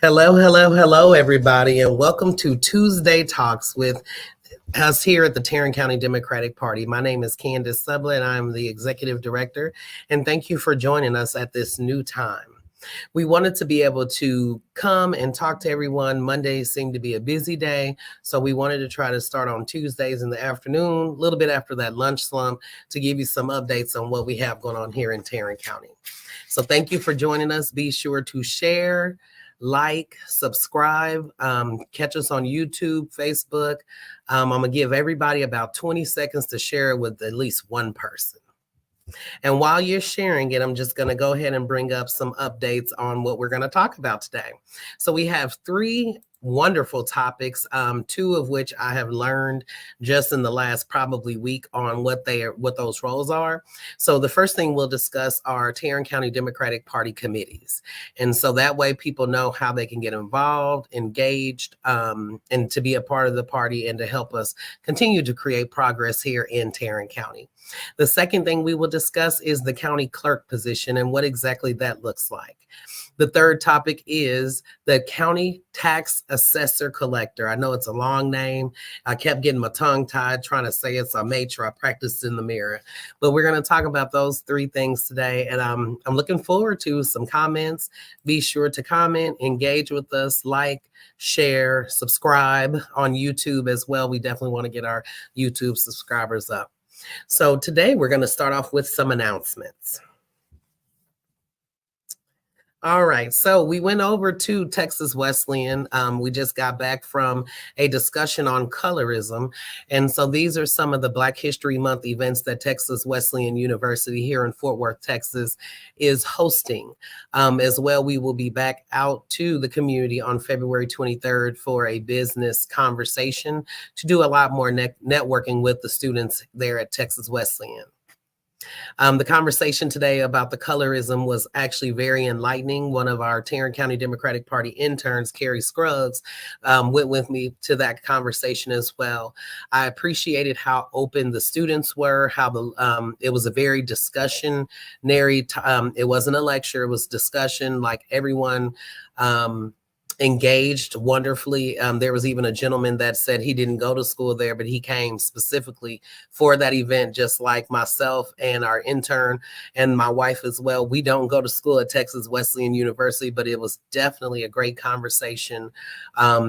Hello, hello, hello, everybody, and welcome to Tuesday Talks with us here at the Tarrant County Democratic Party. My name is Candace Sublett. I'm the Executive Director, and thank you for joining us at this new time. We wanted to be able to come and talk to everyone. Mondays seem to be a busy day, so we wanted to try to start on Tuesdays in the afternoon, a little bit after that lunch slump, to give you some updates on what we have going on here in Tarrant County. So thank you for joining us. Be sure to share, like, subscribe, catch us on YouTube, Facebook. I'm gonna give everybody about 20 seconds to share it with at least one person. And while you're sharing it, I'm just gonna go ahead and bring up some updates on what we're gonna talk about today. So we have three wonderful topics, two of which I have learned just in the last probably week on what those roles are. So the first thing we'll discuss are Tarrant County Democratic Party committees. And so that way people know how they can get involved, engaged, and to be a part of the party and to help us continue to create progress here in Tarrant County. The second thing we will discuss is the county clerk position and what exactly that looks like. The third topic is the county tax assessor-collector. I know it's a long name. I kept getting my tongue tied trying to say it, so I made sure I practiced in the mirror. But we're going to talk about those three things today, and I'm looking forward to some comments. Be sure to comment, engage with us, like, share, subscribe on YouTube as well. We definitely want to get our YouTube subscribers up. So today we're going to start off with some announcements. All right, so we went over to Texas Wesleyan. We just got back from a discussion on colorism. And so these are some of the Black History Month events that Texas Wesleyan University here in Fort Worth, Texas is hosting. As well, we will be back out to the community on February 23rd for a business conversation to do a lot more networking with the students there at Texas Wesleyan. The conversation today about the colorism was actually very enlightening. One of our Tarrant County Democratic Party interns, Carrie Scruggs, went with me to that conversation as well. I appreciated how open the students were, how it was a very discussionary, it wasn't a lecture, it was discussion, like everyone engaged wonderfully. There was even a gentleman that said he didn't go to school there, but he came specifically for that event, just like myself and our intern and my wife as well. We don't go to school at Texas Wesleyan University, but it was definitely a great conversation.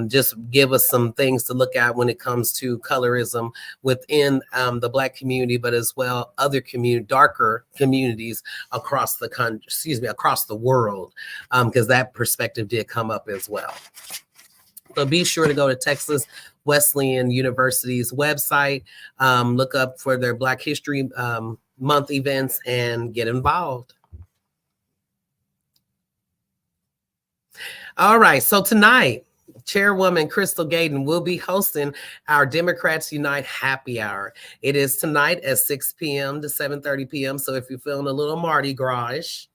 Just give us some things to look at when it comes to colorism within the Black community, but as well other darker communities across the country, across the world, because that perspective did come up as well. So be sure to go to Texas Wesleyan University's website, look up for their Black History Month events and get involved. All right, so tonight, Chairwoman Crystal Gayden will be hosting our Democrats Unite Happy Hour. It is tonight at 6 p.m. to 7:30 p.m. So if you're feeling a little Mardi Gras-ish,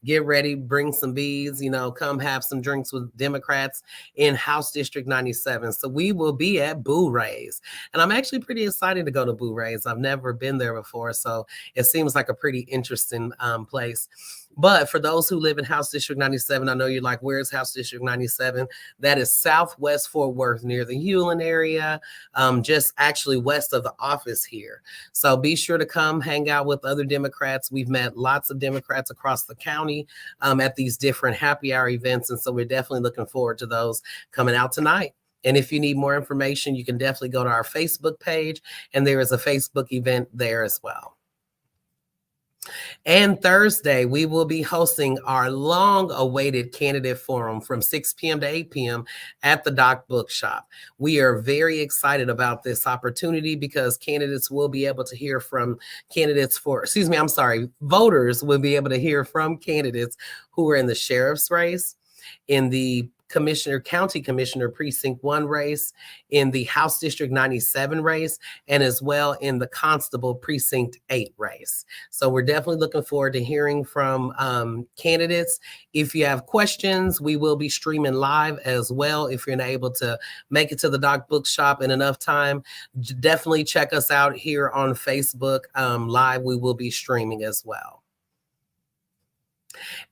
get ready, bring some beads, come have some drinks with Democrats in House District 97. So we will be at Boo Ray's. And I'm actually pretty excited to go to Boo Ray's. I've never been there before, so it seems like a pretty interesting place. But for those who live in House District 97, I know you're like, where's House District 97? That is southwest Fort Worth, near the Hewlin area, just actually west of the office here. So be sure to come hang out with other Democrats. We've met lots of Democrats across the county at these different happy hour events. And so we're definitely looking forward to those coming out tonight. And if you need more information, you can definitely go to our Facebook page, and there is a Facebook event there as well. And Thursday, we will be hosting our long-awaited candidate forum from 6 p.m. to 8 p.m. at the Doc Bookshop. We are very excited about this opportunity because candidates will be able to hear from voters will be able to hear from candidates who are in the sheriff's race, in the county commissioner precinct 1 race, in the House District 97 race, and as well in the constable precinct 8 race. So we're definitely looking forward to hearing from candidates. If you have questions, we will be streaming live as well. If you're not able to make it to the Doc Bookshop in enough time, definitely check us out here on Facebook live. We will be streaming as well.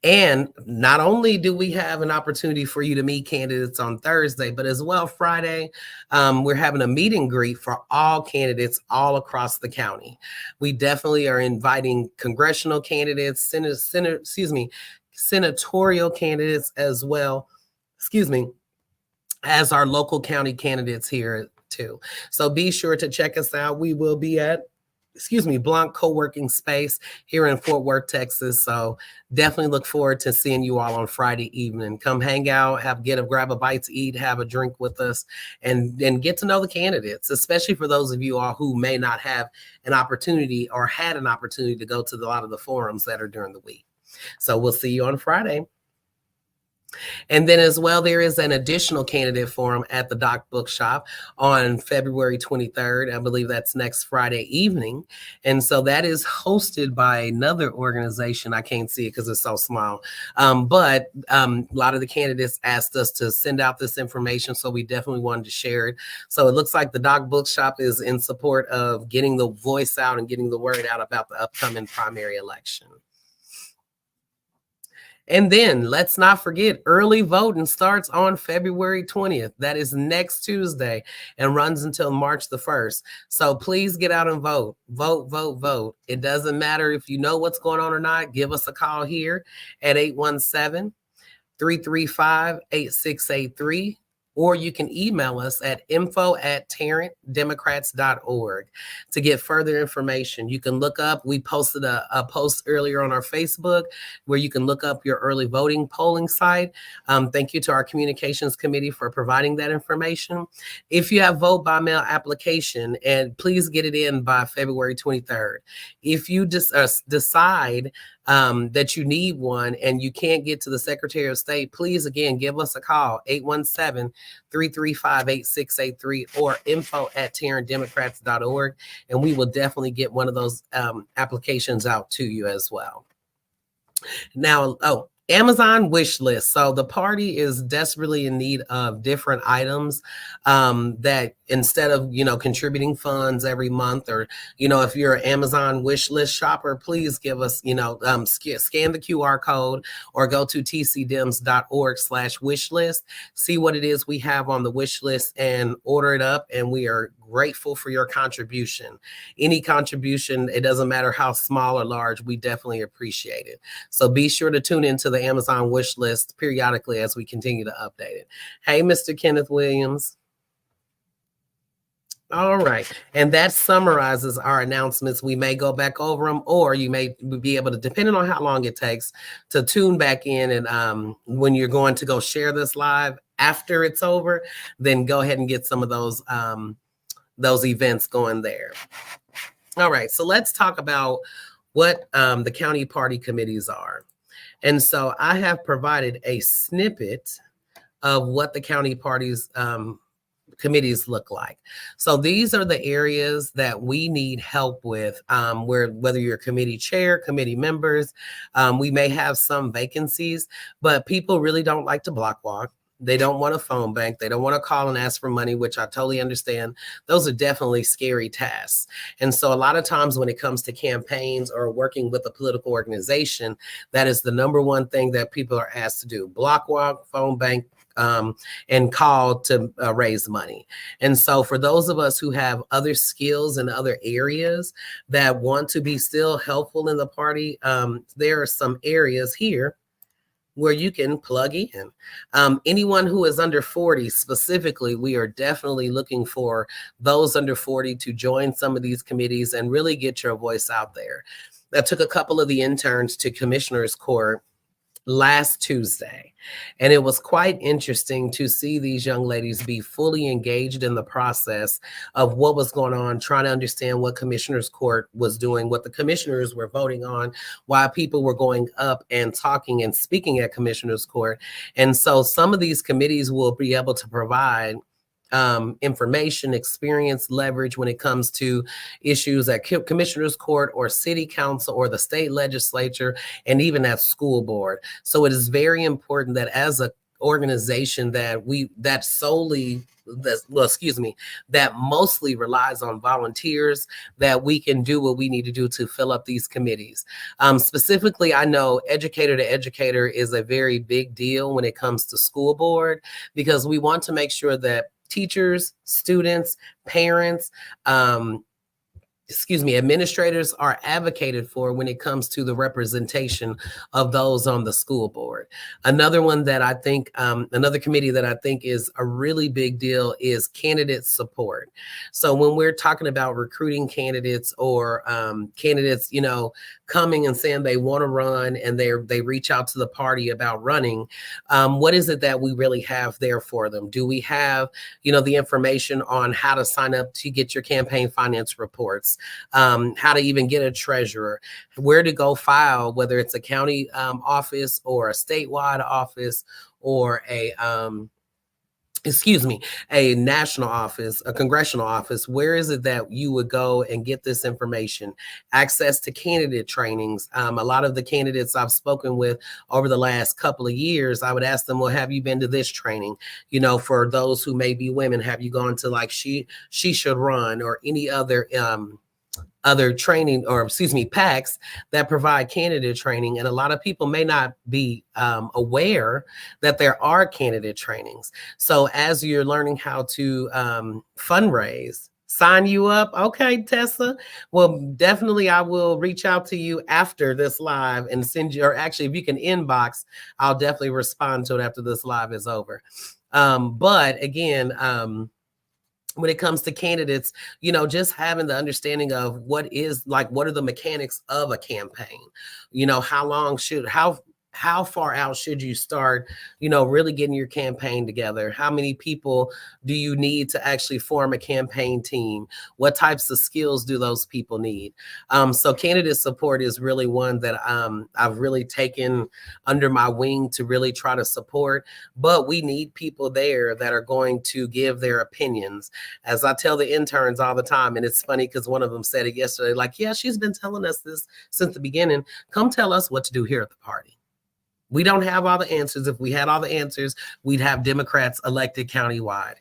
And not only do we have an opportunity for you to meet candidates on Thursday, but as well Friday, we're having a meet and greet for all candidates all across the county. We definitely are inviting congressional candidates, senatorial candidates as well, as our local county candidates here too. So be sure to check us out. We will be at Blanc Co-working Space here in Fort Worth, Texas. So definitely look forward to seeing you all on Friday evening. Come hang out, grab a bite to eat, have a drink with us, and get to know the candidates, especially for those of you all who may not have an opportunity or had an opportunity to go to a lot of the forums that are during the week. So we'll see you on Friday. And then as well, there is an additional candidate forum at the Doc Bookshop on February 23rd. I believe that's next Friday evening. And so that is hosted by another organization. I can't see it because it's so small. But a lot of the candidates asked us to send out this information, so we definitely wanted to share it. So it looks like the Doc Bookshop is in support of getting the voice out and getting the word out about the upcoming primary election. And then let's not forget, early voting starts on February 20th. That is next Tuesday and runs until March the 1st. So please get out and vote. Vote, vote, vote. It doesn't matter if you know what's going on or not. Give us a call here at 817-335-8683. Or you can email us at info@tarrantdemocrats.org to get further information. You can look up, we posted a post earlier on our Facebook where you can look up your early voting polling site. Thank you to our communications committee for providing that information. If you have vote by mail application, and please get it in by February 23rd. If you decide that you need one and you can't get to the Secretary of State, please, again, give us a call, 817-335-8683 or info@tarrantdemocrats.org, and we will definitely get one of those applications out to you as well. Now, Amazon wish list. So the party is desperately in need of different items that instead of, contributing funds every month, or, if you're an Amazon wish list shopper, please give us, scan the QR code or go to tcdems.org/wishlist, see what it is we have on the wish list and order it up. And we are grateful for your contribution. Any contribution, it doesn't matter how small or large, we definitely appreciate it. So be sure to tune into the Amazon wish list periodically as we continue to update it. Hey, Mr. Kenneth Williams. All right. And that summarizes our announcements. We may go back over them, or you may be able to, depending on how long it takes, to tune back in. And when you're going to go share this live after it's over, then go ahead and get some of those events going there. All right. So let's talk about what the county party committees are. And so I have provided a snippet of what the county parties committees look like. So these are the areas that we need help with, whether you're committee chair, committee members, we may have some vacancies, but people really don't like to block walk. They don't want a phone bank. They don't want to call and ask for money, which I totally understand. Those are definitely scary tasks. And so a lot of times when it comes to campaigns or working with a political organization, that is the number one thing that people are asked to do: block walk, phone bank, and call to raise money. And so for those of us who have other skills in other areas that want to be still helpful in the party, there are some areas here where you can plug in. Anyone who is under 40 specifically, we are definitely looking for those under 40 to join some of these committees and really get your voice out there. I took a couple of the interns to Commissioner's Court last Tuesday, and it was quite interesting to see these young ladies be fully engaged in the process of what was going on, trying to understand what Commissioner's Court was doing, what the commissioners were voting on, why people were going up and talking and speaking at Commissioner's Court. And so some of these committees will be able to provide information, experience, leverage when it comes to issues at Commissioner's Court or City Council or the state legislature, and even at school board. So it is very important that as a organization that that mostly relies on volunteers, that we can do what we need to do to fill up these committees. Specifically, I know educator to educator is a very big deal when it comes to school board, because we want to make sure that teachers, students, parents, administrators are advocated for when it comes to the representation of those on the school board. Another one that I think, another committee that I think is a really big deal is candidate support. So when we're talking about recruiting candidates, or candidates, coming and saying they want to run, and they reach out to the party about running, what is it that we really have there for them? Do we have, the information on how to sign up to get your campaign finance reports? How to even get a treasurer, where to go file, whether it's a county office or a statewide office, or a national office, a congressional office. Where is it that you would go and get this information? Access to candidate trainings. A lot of the candidates I've spoken with over the last couple of years, I would ask them, well, have you been to this training? For those who may be women, have you gone to like She Should Run, or any other training, or PACs that provide candidate training? And a lot of people may not be aware that there are candidate trainings. So as you're learning how to fundraise, sign you up. Okay, Tessa. Well, definitely I will reach out to you after this live and send you, or actually if you can inbox, I'll definitely respond to it after this live is over. But again, when it comes to candidates, just having the understanding of what are the mechanics of a campaign? How far out should you start, really getting your campaign together? How many people do you need to actually form a campaign team? What types of skills do those people need? So candidate support is really one that I've really taken under my wing to really try to support. But we need people there that are going to give their opinions. As I tell the interns all the time, and it's funny because one of them said it yesterday, like, yeah, she's been telling us this since the beginning. Come tell us what to do here at the party. We don't have all the answers. If we had all the answers, we'd have Democrats elected countywide.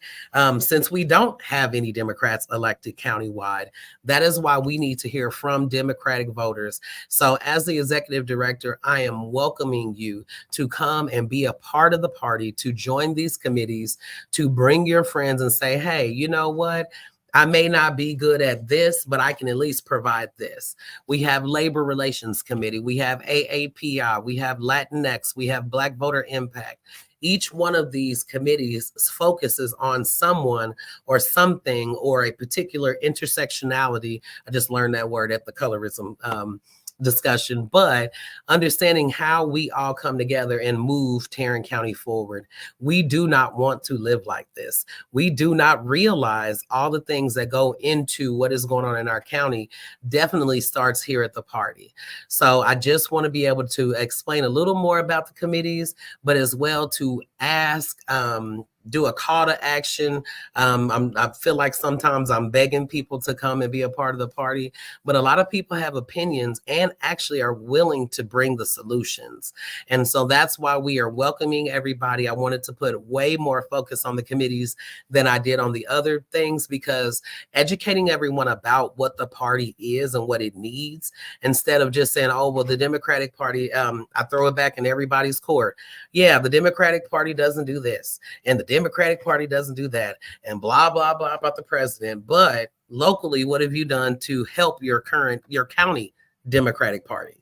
Since we don't have any Democrats elected countywide, that is why we need to hear from Democratic voters. So as the executive director, I am welcoming you to come and be a part of the party, to join these committees, to bring your friends and say, hey, you know what? I may not be good at this, but I can at least provide this. We have Labor Relations Committee. We have AAPI. We have Latinx. We have Black Voter Impact. Each one of these committees focuses on someone or something or a particular intersectionality. I just learned that word at the colorism discussion, but understanding how we all come together and move Tarrant County forward. We do not want to live like this. We do not realize all the things that go into what is going on in our county definitely starts here at the party. So I just want to be able to explain a little more about the committees, but as well to ask, do a call to action. I feel like sometimes I'm begging people to come and be a part of the party, but a lot of people have opinions and actually are willing to bring the solutions. And so that's why we are welcoming everybody. I wanted to put way more focus on the committees than I did on the other things, because educating everyone about what the party is and what it needs, instead of just saying, oh, well, the Democratic Party, I throw it back in everybody's court. Yeah, the Democratic Party doesn't do this, and the Democratic Party doesn't do that, and blah, blah, blah about the president. But locally, what have you done to help your county Democratic Party?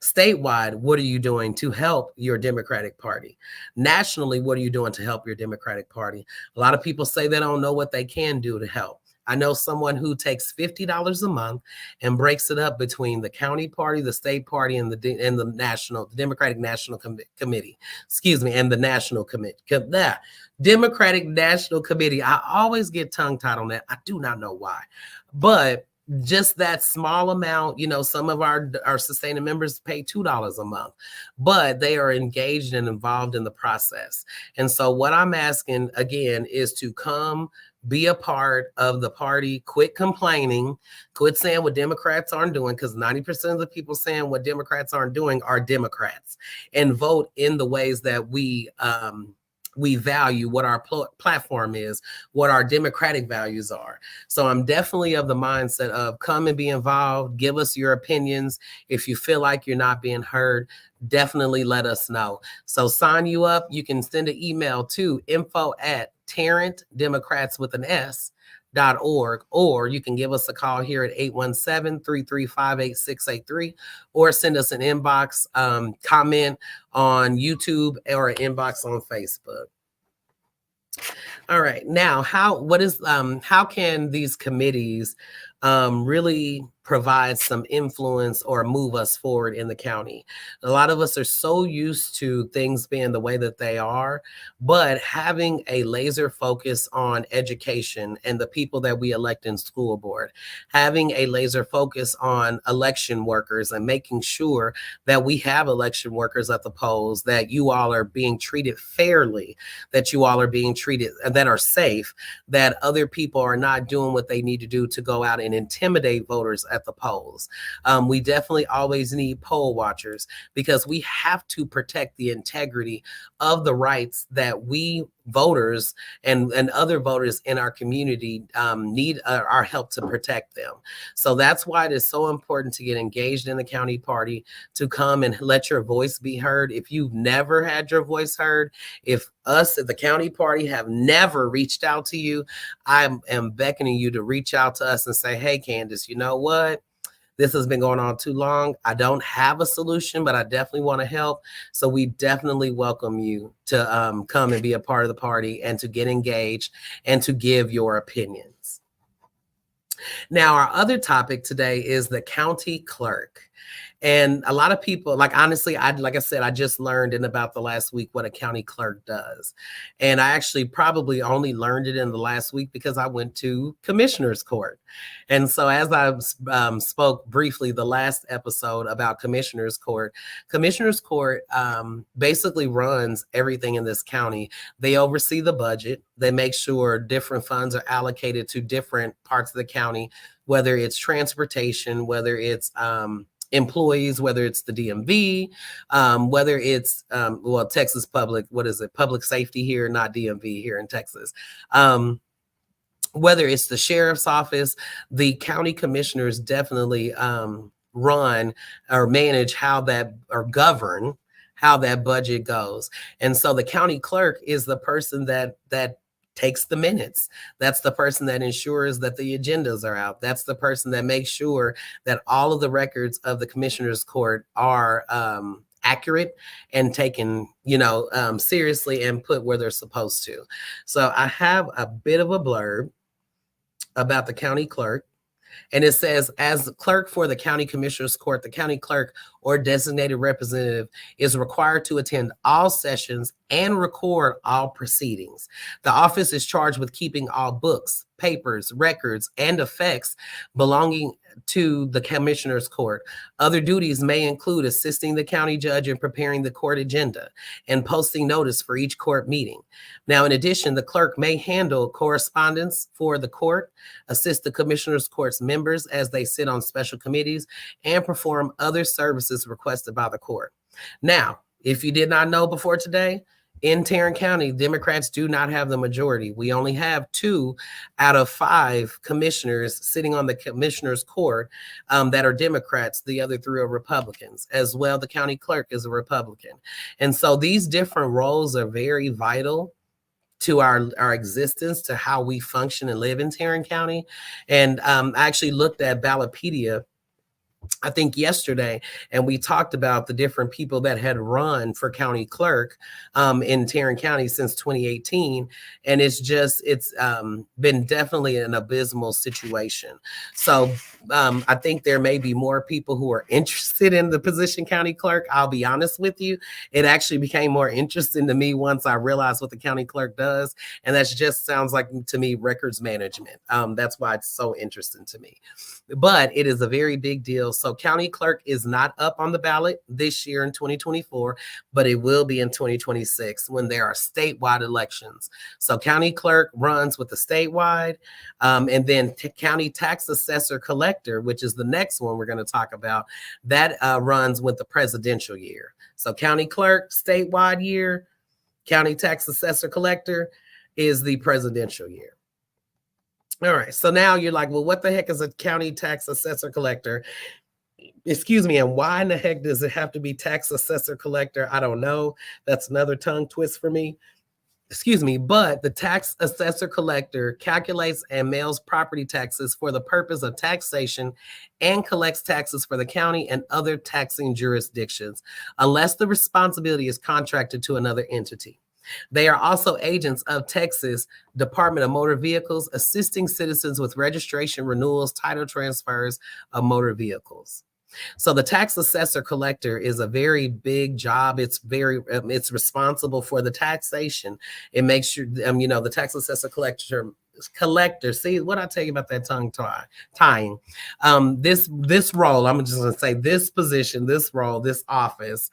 Statewide, what are you doing to help your Democratic Party? Nationally, what are you doing to help your Democratic Party? A lot of people say they don't know what they can do to help. I know someone who takes $50 a month and breaks it up between the county party, the state party, and the Democratic National Committee. And the National Committee. Democratic National Committee. I always get tongue-tied on that. I do not know why. But just that small amount, some of our sustaining members pay $2 a month, but they are engaged and involved in the process. And so what I'm asking again is to come be a part of the party, quit complaining, quit saying what Democrats aren't doing, because 90% of the people saying what Democrats aren't doing are Democrats, and vote in the ways that we we value, what our platform is, what our democratic values are. So I'm definitely of the mindset of come and be involved, give us your opinions. If you feel like you're not being heard, definitely let us know. So sign you up. You can send an email to info@tarrantdemocrats with an S.org, or you can give us a call here at 817-335-8683, or send us an inbox comment on YouTube or an inbox on Facebook. All right. Now, how can these committees really provide some influence or move us forward in the county? A lot of us are so used to things being the way that they are, but having a laser focus on education and the people that we elect in school board, having a laser focus on election workers and making sure that we have election workers at the polls, that you all are being treated fairly, that you all are being treated, that are safe, that other people are not doing what they need to do to go out and intimidate voters at the polls. We definitely always need poll watchers, because we have to protect the integrity of the rights that we voters and other voters in our community need our help to protect them. So that's why it is so important to get engaged in the county party, to come and let your voice be heard. If you've never had your voice heard, if us at the county party have never reached out to you, I am beckoning you to reach out to us and say, hey, Candace, you know what? This has been going on too long. I don't have a solution, but I definitely want to help. So we definitely welcome you to come and be a part of the party and to get engaged and to give your opinions. Now, our other topic today is the county clerk. And a lot of people, like, honestly, like I said, I just learned in about the last week what a county clerk does. And I actually probably only learned it in the last week because I went to commissioner's court. And so as I spoke briefly the last episode about commissioner's court basically runs everything in this county. They oversee the budget. They make sure different funds are allocated to different parts of the county, whether it's transportation, whether it's employees, whether it's the DMV, whether it's, Texas public safety here, not DMV here in Texas. Whether it's the sheriff's office, the county commissioners definitely run or manage or govern how that budget goes. And so the county clerk is the person that takes the minutes. That's the person that ensures that the agendas are out. That's the person that makes sure that all of the records of the commissioner's court are accurate and taken, seriously and put where they're supposed to. So I have a bit of a blurb about the county clerk. And it says, as the clerk for the county commissioner's court, the county clerk or designated representative is required to attend all sessions and record all proceedings. The office is charged with keeping all books, papers, records, and effects belonging to the commissioner's court. Other duties may include assisting the county judge in preparing the court agenda and posting notice for each court meeting. Now, in addition, the clerk may handle correspondence for the court, assist the commissioner's court's members as they sit on special committees, and perform other services requested by the court. Now, if you did not know before today, in Tarrant County, Democrats do not have the majority. We only have 2 out of 5 commissioners sitting on the commissioner's court that are Democrats. The other 3 are Republicans. As well, the county clerk is a Republican. And so these different roles are very vital to our existence, to how we function and live in Tarrant County. And I actually looked at Ballotpedia, I think yesterday, and we talked about the different people that had run for county clerk in Tarrant County since 2018. And it's been definitely an abysmal situation. So I think there may be more people who are interested in the position county clerk. I'll be honest with you. It actually became more interesting to me once I realized what the county clerk does. And that just sounds like, to me, records management. That's why it's so interesting to me. But it is a very big deal. So county clerk is not up on the ballot this year in 2024, but it will be in 2026 when there are statewide elections. So county clerk runs with the statewide, and then county tax assessor-collector, which is the next one we're going to talk about, that runs with the presidential year. So county clerk, statewide year, County tax assessor collector is the presidential year. All right, so now you're like, well, what the heck is a county tax assessor collector? Excuse me, and why in the heck does it have to be tax assessor collector? I don't know. That's another tongue twist for me. Excuse me, but the tax assessor collector calculates and mails property taxes for the purpose of taxation and collects taxes for the county and other taxing jurisdictions, unless the responsibility is contracted to another entity. They are also agents of Texas Department of Motor Vehicles, assisting citizens with registration, renewals, title transfers of motor vehicles. So the tax assessor collector is a very big job. It's it's responsible for the taxation. It makes sure, the tax assessor collector. See what I tell you about that tongue tying. This role, I'm just going to say this position, this role, this office,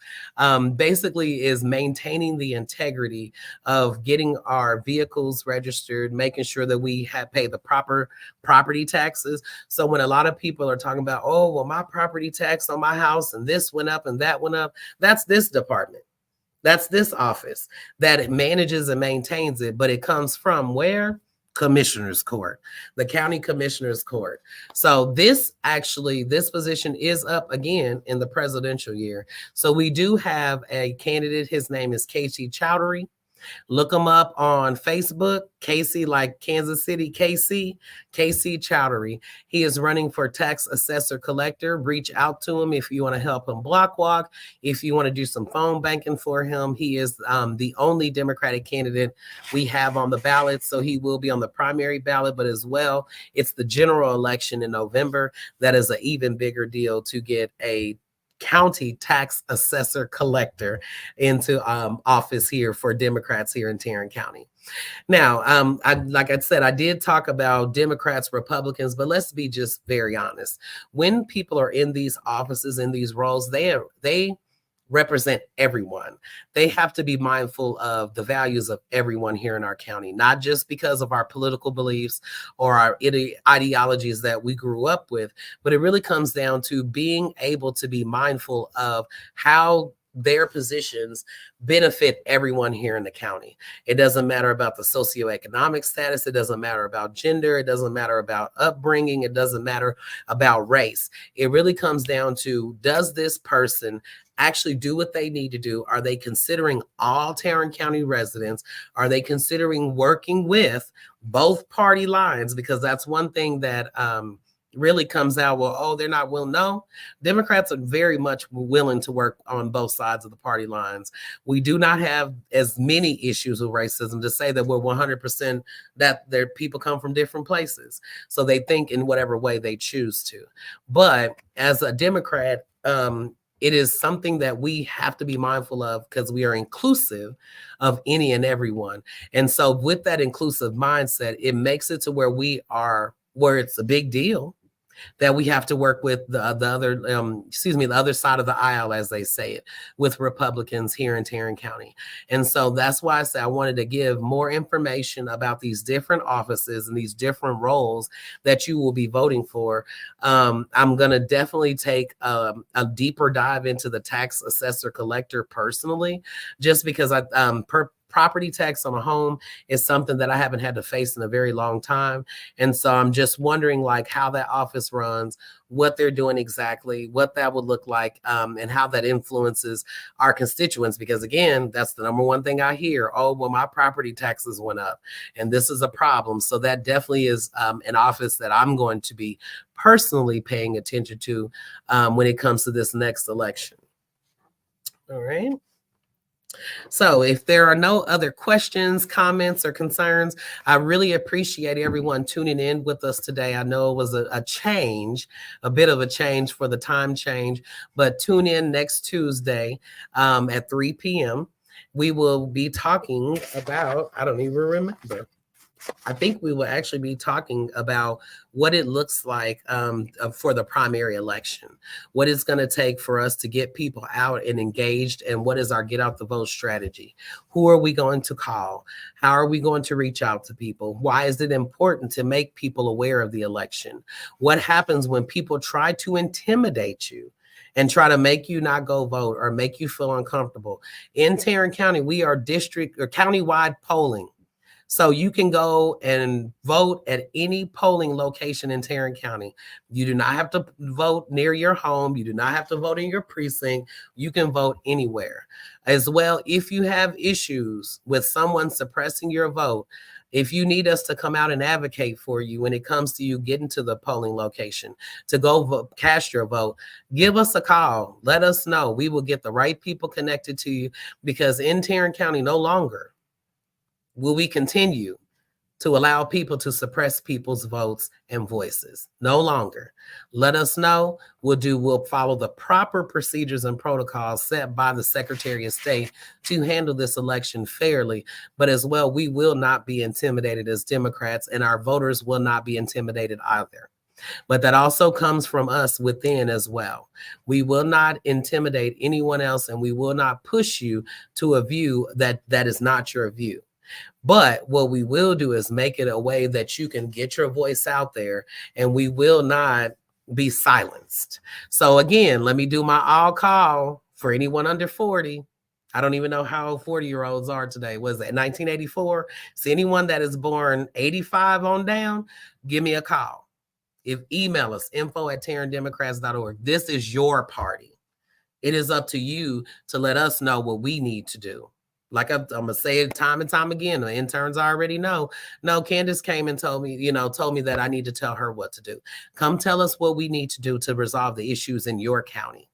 basically is maintaining the integrity of getting our vehicles registered, making sure that we pay the proper property taxes. So when a lot of people are talking about, oh, well, my property tax on my house and this went up and that went up, that's this department. That's this office that it manages and maintains it, but it comes from where? Commissioner's Court, the county commissioner's court. So this position is up again in the presidential year. So we do have a candidate. His name is Casey Chowdhury. Look him up on Facebook, Casey, like Kansas City, Casey Chowdhury. He is running for tax assessor collector. Reach out to him if you want to help him block walk, if you want to do some phone banking for him. He is the only Democratic candidate we have on the ballot, so he will be on the primary ballot, but as well, it's the general election in November. That is an even bigger deal to get a county tax assessor collector into office here for Democrats here in Tarrant County. Now, like I said, I did talk about Democrats, Republicans, but let's be just very honest. When people are in these offices, in these roles, they represent everyone. They have to be mindful of the values of everyone here in our county, not just because of our political beliefs or our ideologies that we grew up with, but it really comes down to being able to be mindful of how their positions benefit everyone here in the county. It doesn't matter about the socioeconomic status. It doesn't matter about gender. It doesn't matter about upbringing. It doesn't matter about race. It really comes down to, does this person actually do what they need to do? Are they considering all Tarrant County residents? Are they considering working with both party lines? Because that's one thing that really comes out, well, oh, they're not willing. No, Democrats are very much willing to work on both sides of the party lines. We do not have as many issues with racism to say that we're 100% that their people come from different places. So they think in whatever way they choose to. But as a Democrat, it is something that we have to be mindful of because we are inclusive of any and everyone. And so with that inclusive mindset, it makes it to where it's a big deal that we have to work with the other side of the aisle, as they say it, with Republicans here in Tarrant County. And so that's why I say I wanted to give more information about these different offices and these different roles that you will be voting for. I'm going to definitely take a deeper dive into the tax assessor collector personally, just because property tax on a home is something that I haven't had to face in a very long time. And so I'm just wondering like how that office runs, what they're doing exactly, what that would look like, and how that influences our constituents. Because again, that's the number one thing I hear. Oh, well, my property taxes went up and this is a problem. So that definitely is an office that I'm going to be personally paying attention to when it comes to this next election. All right. So if there are no other questions, comments, or concerns, I really appreciate everyone tuning in with us today. I know it was a change, a bit of a change for the time change, but tune in next Tuesday at 3 p.m. We will be talking about, I don't even remember. I think we will actually be talking about what it looks like for the primary election, what it's going to take for us to get people out and engaged, and what is our get out the vote strategy? Who are we going to call? How are we going to reach out to people? Why is it important to make people aware of the election? What happens when people try to intimidate you? and try to make you not go vote or make you feel uncomfortable. In Tarrant County, we are district or county-wide polling. So you can go and vote at any polling location in Tarrant County. You do not have to vote near your home. You do not have to vote in your precinct. You can vote anywhere. As well, if you have issues with someone suppressing your vote, if you need us to come out and advocate for you when it comes to you getting to the polling location to go vote, cast your vote, give us a call. Let us know. We will get the right people connected to you, because in Tarrant County, no longer will we continue to allow people to suppress people's votes and voices. No longer. Let us know. We'll follow the proper procedures and protocols set by the Secretary of State to handle this election fairly. But as well, we will not be intimidated as Democrats, and our voters will not be intimidated either. But that also comes from us within as well. We will not intimidate anyone else, and we will not push you to a view that is not your view. But what we will do is make it a way that you can get your voice out there, and we will not be silenced. So again, let me do my all call for anyone under 40. I don't even know how old 40-year-olds are today. Was it 1984? So anyone that is born 85 on down, give me a call. Email us, info@tarrantdemocrats.org. This is your party. It is up to you to let us know what we need to do. Like I'm gonna say it time and time again, the interns already know. No, Candace came and told me that I need to tell her what to do. Come tell us what we need to do to resolve the issues in your county,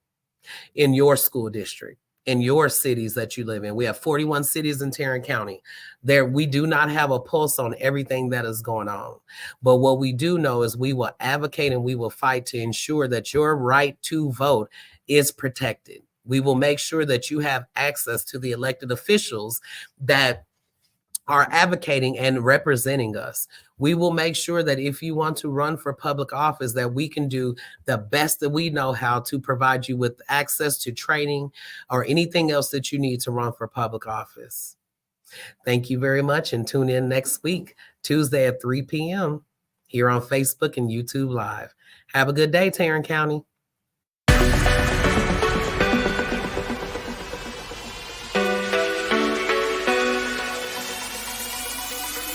in your school district, in your cities that you live in. We have 41 cities in Tarrant County. We do not have a pulse on everything that is going on. But what we do know is we will advocate and we will fight to ensure that your right to vote is protected. We will make sure that you have access to the elected officials that are advocating and representing us. We will make sure that if you want to run for public office, that we can do the best that we know how to provide you with access to training or anything else that you need to run for public office. Thank you very much, and tune in next week, Tuesday at 3 p.m. here on Facebook and YouTube Live. Have a good day, Tarrant County.